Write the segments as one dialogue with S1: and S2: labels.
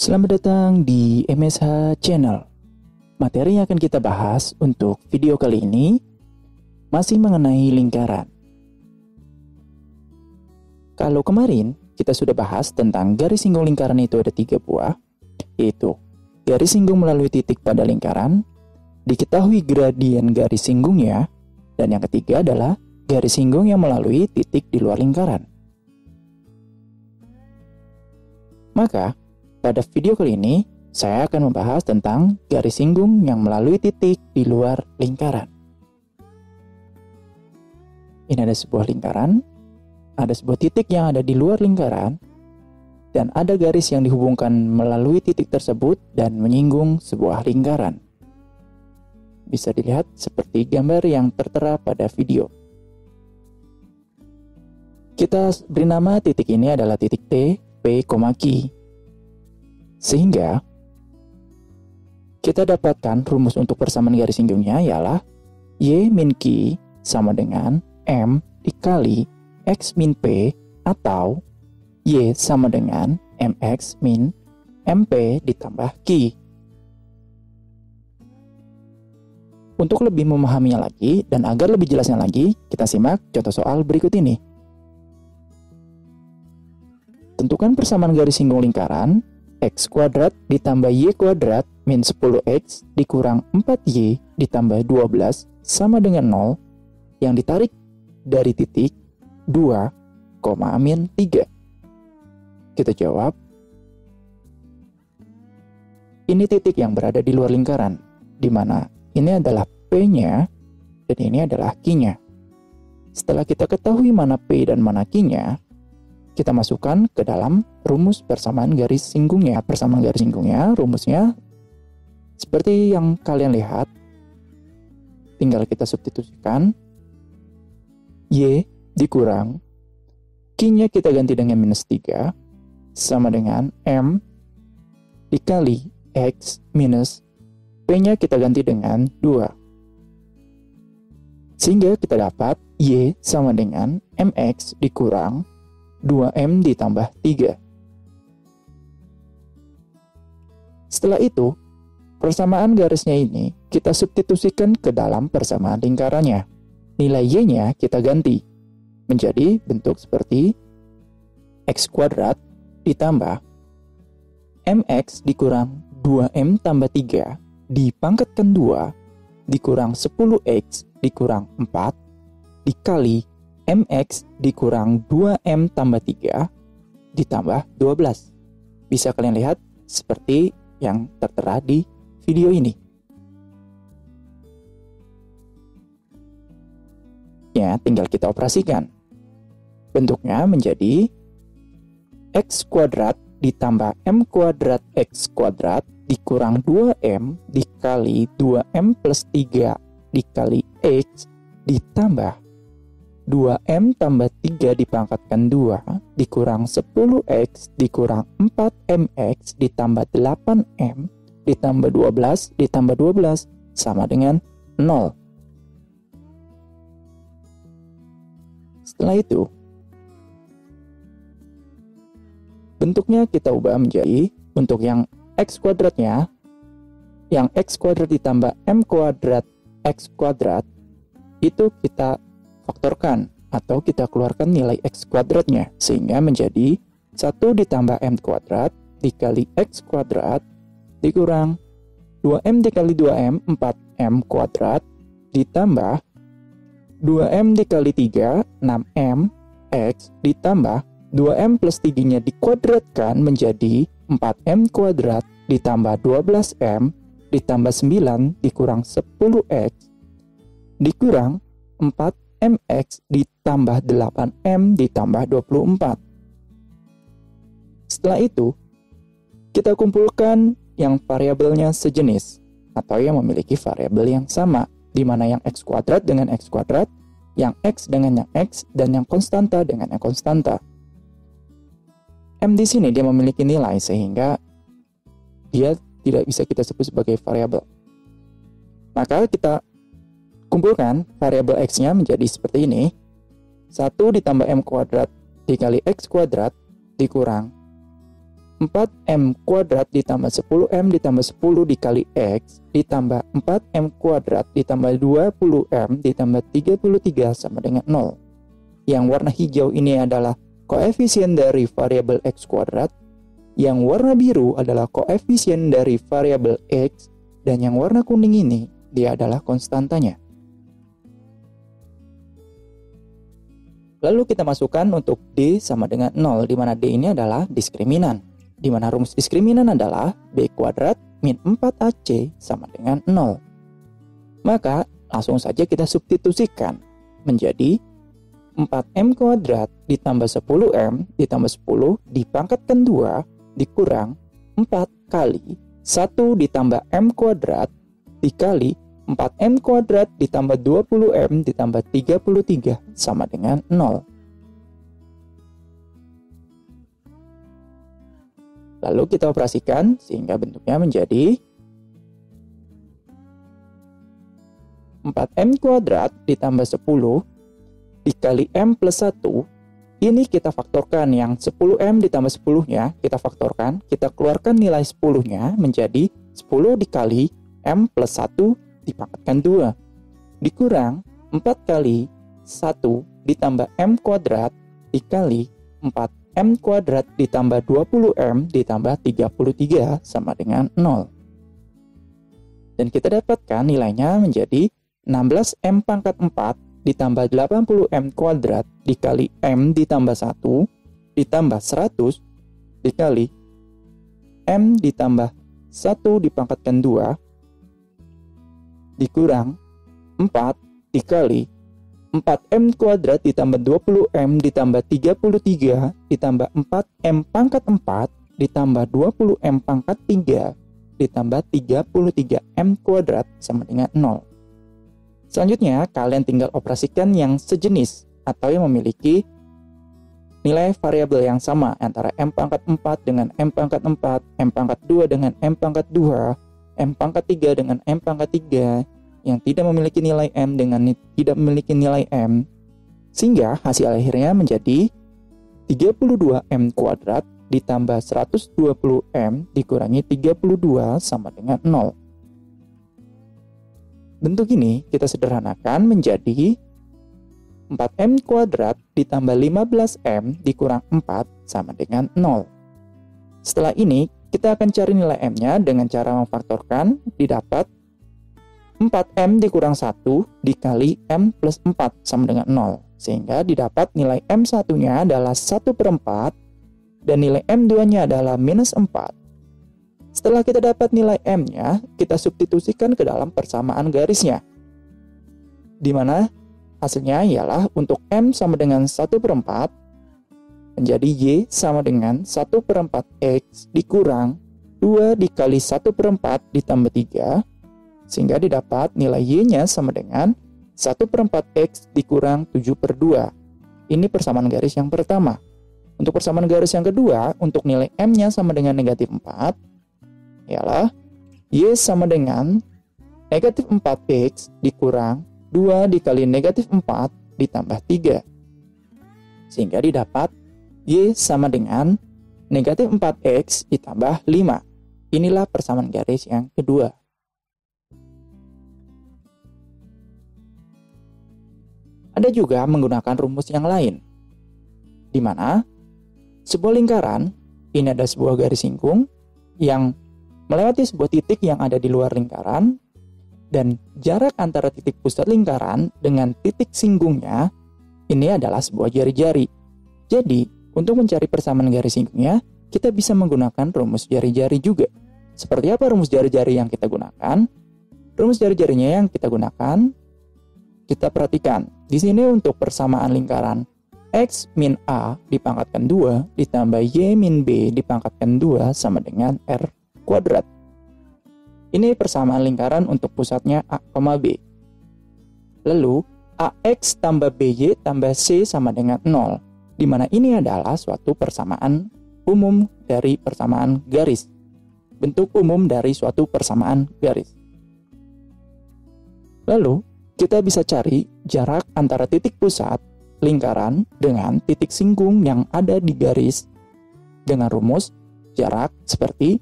S1: Selamat datang di MSH Channel. Materi yang akan kita bahas untuk video kali ini masih mengenai lingkaran. Kalau kemarin kita sudah bahas tentang garis singgung lingkaran itu ada 3 buah, yaitu garis singgung melalui titik pada lingkaran, diketahui gradien garis singgungnya, dan yang ketiga adalah garis singgung yang melalui titik di luar lingkaran. Maka, pada video kali ini, saya akan membahas tentang garis singgung yang melalui titik di luar lingkaran. Ini ada sebuah lingkaran, ada sebuah titik yang ada di luar lingkaran, dan ada garis yang dihubungkan melalui titik tersebut dan menyinggung sebuah lingkaran. Bisa dilihat seperti gambar yang tertera pada video. Kita beri nama titik ini adalah titik T, P, Q. Sehingga kita dapatkan rumus untuk persamaan garis singgungnya ialah Y min Q sama dengan M dikali X min P atau Y sama dengan MX min MP ditambah Q. Untuk lebih memahaminya lagi dan agar lebih jelasnya lagi, kita simak contoh soal berikut ini. Tentukan persamaan garis singgung lingkaran X kuadrat ditambah Y kuadrat min 10X dikurang 4Y ditambah 12 sama dengan 0 yang ditarik dari titik 2, min 3. Kita jawab, ini titik yang berada di luar lingkaran, di mana ini adalah P-nya dan ini adalah Q-nya. Setelah kita ketahui mana P dan mana Q-nya, kita masukkan ke dalam rumus persamaan garis singgungnya. Persamaan garis singgungnya, rumusnya seperti yang kalian lihat. Tinggal kita substitusikan. Y dikurang, Q-nya kita ganti dengan minus 3, sama dengan M dikali X minus P-nya kita ganti dengan 2. Sehingga kita dapat Y sama dengan MX dikurang 2M ditambah 3. Setelah itu, persamaan garisnya ini kita substitusikan ke dalam persamaan lingkarannya. Nilai Y-nya kita ganti menjadi bentuk seperti X kuadrat ditambah MX dikurang 2M tambah 3 dipangkatkan 2 dikurang 10X dikurang 4 dikali MX dikurang 2M tambah 3 ditambah 12. Bisa kalian lihat seperti yang tertera di video ini. Ya, tinggal kita operasikan. Bentuknya menjadi X kuadrat ditambah M kuadrat X kuadrat dikurang 2M dikali 2M plus 3 dikali X ditambah 2M tambah 3 dipangkatkan 2 dikurang 10X dikurang 4MX ditambah 8M ditambah 12 ditambah 12 sama dengan 0. Setelah itu, bentuknya kita ubah menjadi untuk yang X kuadratnya, yang X kuadrat ditambah M kuadrat X kuadrat, itu kita faktorkan atau kita keluarkan nilai X kuadratnya sehingga menjadi 1 ditambah M kuadrat dikali X kuadrat dikurang 2M dikali 2M 4M kuadrat ditambah 2M dikali 3 6M X ditambah 2M plus 3 nya dikuadratkan menjadi 4M kuadrat ditambah 12M ditambah 9 dikurang 10X dikurang 4MX ditambah 8M ditambah 24. Setelah itu, kita kumpulkan yang variabelnya sejenis atau yang memiliki variabel yang sama, di mana yang X kuadrat dengan X kuadrat, yang X dengan yang X, dan yang konstanta dengan yang konstanta. M di sini dia memiliki nilai sehingga dia tidak bisa kita sebut sebagai variabel. Maka kita kumpulkan variabel X-nya menjadi seperti ini. 1 ditambah M kuadrat dikali X kuadrat dikurang 4M kuadrat ditambah 10M ditambah 10 dikali X ditambah 4M kuadrat ditambah 20M ditambah 33 sama dengan 0. Yang warna hijau ini adalah koefisien dari variabel X kuadrat, yang warna biru adalah koefisien dari variabel X, dan yang warna kuning ini dia adalah konstantanya. Lalu kita masukkan untuk D sama dengan 0, di mana D ini adalah diskriminan. Di mana rumus diskriminan adalah B kuadrat min 4AC sama dengan 0. Maka langsung saja kita substitusikan menjadi 4M kuadrat ditambah 10M ditambah 10 dipangkatkan 2 dikurang 4 kali 1 ditambah M kuadrat dikali 4M kuadrat ditambah 20M ditambah 33 sama dengan 0. Lalu kita operasikan sehingga bentuknya menjadi 4M kuadrat ditambah 10 dikali M plus 1. Ini kita faktorkan, yang 10M ditambah 10-nya kita faktorkan, kita keluarkan nilai 10-nya menjadi 10 dikali M plus 1 dipangkatkan 2 dikurang 4 kali 1 ditambah M kuadrat dikali 4M kuadrat ditambah 20M ditambah 33 sama dengan 0. Dan kita dapatkan nilainya menjadi 16M pangkat 4 ditambah 80M kuadrat dikali M ditambah 1 ditambah 100 dikali M ditambah 1 dipangkatkan 2 dikurang 4 dikali 4M kuadrat ditambah 20M ditambah 33 ditambah 4M pangkat 4 ditambah 20M pangkat 3 ditambah 33M kuadrat sama dengan 0. Selanjutnya, kalian tinggal operasikan yang sejenis atau yang memiliki nilai variabel yang sama antara M pangkat 4 dengan M pangkat 4, M pangkat 2 dengan M pangkat 2, M pangkat 3 dengan M pangkat 3, yang tidak memiliki nilai M dengan tidak memiliki nilai M, sehingga hasil akhirnya menjadi 32M kuadrat ditambah 120M dikurangi 32 sama dengan 0. Bentuk ini kita sederhanakan menjadi 4M kuadrat ditambah 15M dikurang 4 sama dengan 0. Setelah ini, kita akan cari nilai M-nya dengan cara memfaktorkan, didapat 4M dikurang 1 dikali M plus 4 sama dengan 0. Sehingga didapat nilai M1-nya adalah 1/4 dan nilai M2-nya adalah minus 4. Setelah kita dapat nilai M-nya, kita substitusikan ke dalam persamaan garisnya. Di mana hasilnya ialah untuk M sama dengan 1/4 menjadi Y sama dengan 1/4X dikurang 2 dikali 1/4 ditambah 3, sehingga didapat nilai Y-nya sama dengan 1/4X dikurang 7/2. Ini persamaan garis yang pertama. Untuk persamaan garis yang kedua, untuk nilai M-nya sama dengan negatif 4, ialah Y sama dengan negatif 4X dikurang 2 dikali negatif 4 ditambah 3. Sehingga didapat Y sama dengan negatif 4X ditambah 5. Inilah persamaan garis yang kedua. Ada juga menggunakan rumus yang lain, di mana sebuah lingkaran, ini ada sebuah garis singgung yang melewati sebuah titik yang ada di luar lingkaran, dan jarak antara titik pusat lingkaran dengan titik singgungnya ini adalah sebuah jari-jari. Jadi, untuk mencari persamaan garis singgungnya, kita bisa menggunakan rumus jari-jari juga. Seperti apa rumus jari-jari yang kita gunakan? Rumus jari-jarinya yang kita gunakan, kita perhatikan. Di sini untuk persamaan lingkaran X min A dipangkatkan 2 ditambah Y min B dipangkatkan 2 sama dengan R kuadrat. Ini persamaan lingkaran untuk pusatnya A, B. Lalu, AX tambah BY tambah C sama dengan 0, di mana ini adalah suatu persamaan umum dari persamaan garis. Bentuk umum dari suatu persamaan garis. Lalu, kita bisa cari jarak antara titik pusat lingkaran dengan titik singgung yang ada di garis dengan rumus jarak seperti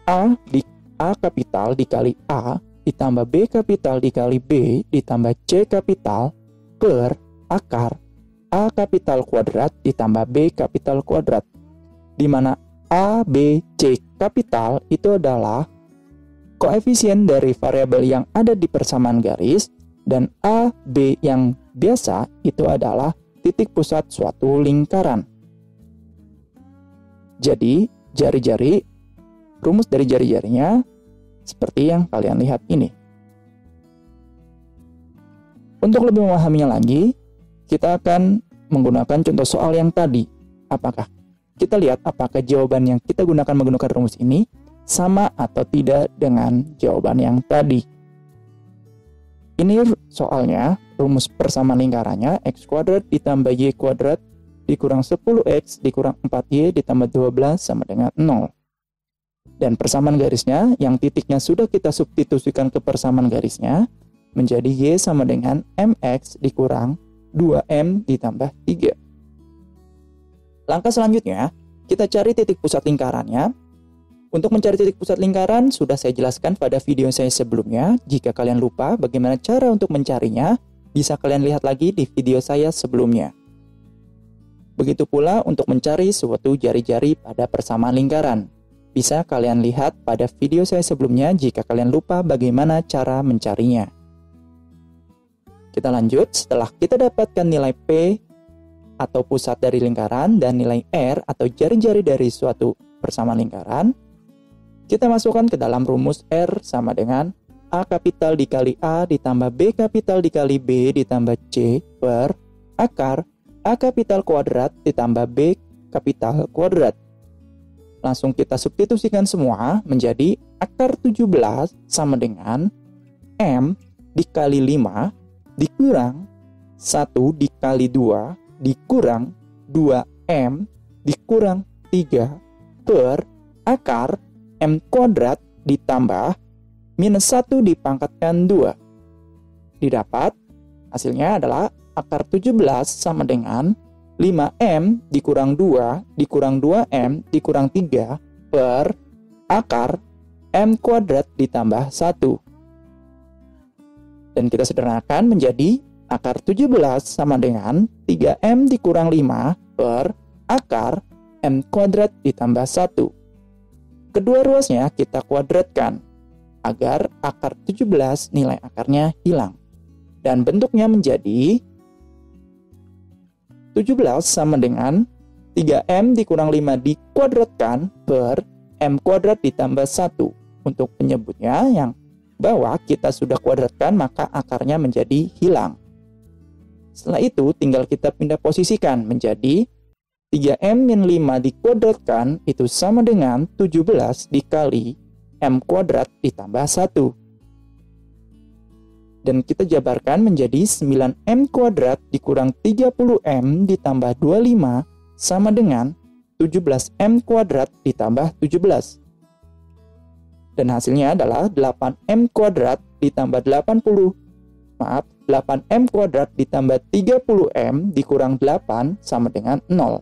S1: A kapital dikali A ditambah B kapital dikali B ditambah C kapital per akar A kapital kuadrat ditambah B kapital kuadrat, di mana A, B, C kapital itu adalah koefisien dari variabel yang ada di persamaan garis, dan A, B yang biasa itu adalah titik pusat suatu lingkaran. Jadi, rumus dari jari-jarinya seperti yang kalian lihat ini. Untuk lebih memahaminya lagi, kita akan menggunakan contoh soal yang tadi. Kita lihat apakah jawaban yang kita gunakan menggunakan rumus ini sama atau tidak dengan jawaban yang tadi. Ini soalnya rumus persamaan lingkarannya x kuadrat ditambah y kuadrat dikurang 10x dikurang 4y ditambah 12 sama dengan 0. Dan persamaan garisnya yang titiknya sudah kita substitusikan ke persamaan garisnya menjadi y sama dengan mx dikurang 2m ditambah 3. Langkah selanjutnya, kita cari titik pusat lingkarannya. Untuk mencari titik pusat lingkaran sudah saya jelaskan pada video saya sebelumnya. Jika kalian lupa bagaimana cara untuk mencarinya, bisa kalian lihat lagi di video saya sebelumnya. Begitu pula untuk mencari suatu jari-jari pada persamaan lingkaran. Bisa kalian lihat pada video saya sebelumnya jika kalian lupa bagaimana cara mencarinya. Kita lanjut, setelah kita dapatkan nilai P atau pusat dari lingkaran dan nilai R atau jari-jari dari suatu persamaan lingkaran, kita masukkan ke dalam rumus R sama dengan A kapital dikali A ditambah B kapital dikali B ditambah C per akar A kapital kuadrat ditambah B kapital kuadrat. Langsung kita substitusikan semua menjadi akar 17 sama dengan M dikali 5 dikurang 1 dikali 2 dikurang 2M dikurang 3 per akar M kuadrat ditambah minus 1 dipangkatkan 2. Didapat hasilnya adalah akar 17 sama dengan 5M dikurang 2 dikurang 2M dikurang 3 per akar M kuadrat ditambah 1. Dan kita sederhanakan menjadi akar 17 sama dengan 3M dikurang 5 per akar M kuadrat ditambah 1. Kedua ruasnya kita kuadratkan agar akar 17 nilai akarnya hilang. Dan bentuknya menjadi 17 sama dengan 3M dikurang 5 dikuadratkan per M kuadrat ditambah 1. Untuk penyebutnya yang bawah kita sudah kuadratkan maka akarnya menjadi hilang. Setelah itu tinggal kita pindah posisikan menjadi 3M min 5 dikuadratkan itu sama dengan 17 dikali M kuadrat ditambah 1. Dan kita jabarkan menjadi 9M kuadrat dikurang 30M ditambah 25 sama dengan 17M kuadrat ditambah 17. Dan hasilnya adalah 8M kuadrat ditambah 8M kuadrat ditambah 30M dikurang 8 sama dengan 0.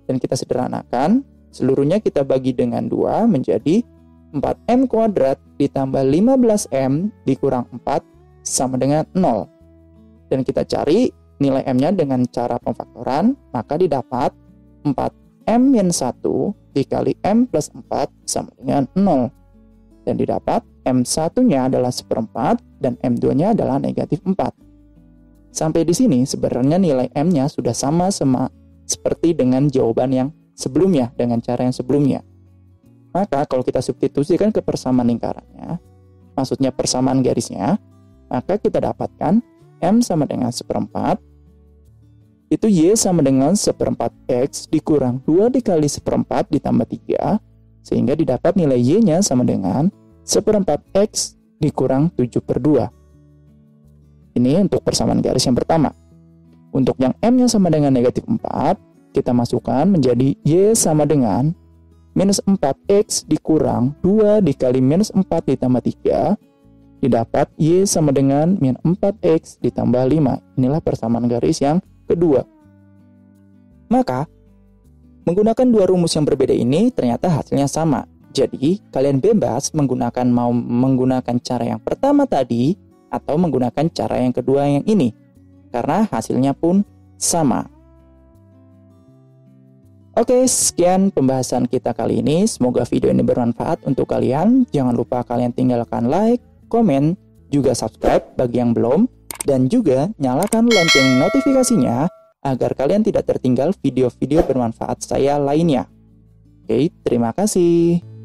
S1: Dan kita sederhanakan, seluruhnya kita bagi dengan 2 menjadi 4M kuadrat ditambah 15M dikurang 4 sama dengan 0. Dan kita cari nilai M-nya dengan cara pemfaktoran, maka didapat 4M min 1 dikali M plus 4 sama dengan 0. Dan didapat M1-nya adalah 1/4 dan M2-nya adalah negatif 4. Sampai di sini sebenarnya nilai M-nya sudah sama seperti dengan jawaban yang sebelumnya, dengan cara yang sebelumnya. Maka kalau kita substitusikan ke persamaan lingkarannya, maksudnya persamaan garisnya, maka kita dapatkan M sama dengan 1/4, itu Y sama dengan 1/4X dikurang 2 dikali 1/4 ditambah 3, sehingga didapat nilai Y-nya sama dengan 1/4X dikurang 7/2. Ini untuk persamaan garis yang pertama. Untuk yang M-nya sama dengan negatif 4, kita masukkan menjadi Y sama dengan minus 4X dikurang 2 dikali minus 4 ditambah 3, didapat Y sama dengan min 4X ditambah 5. Inilah persamaan garis yang kedua. Maka, Menggunakan dua rumus yang berbeda ini ternyata hasilnya sama. Jadi, kalian bebas mau menggunakan cara yang pertama tadi atau menggunakan cara yang kedua yang ini. Karena hasilnya pun sama. Oke, sekian pembahasan kita kali ini. Semoga video ini bermanfaat untuk kalian. Jangan lupa kalian tinggalkan like, komen, juga subscribe bagi yang belum. Dan juga nyalakan lonceng notifikasinya agar kalian tidak tertinggal video-video bermanfaat saya lainnya. Oke, terima kasih.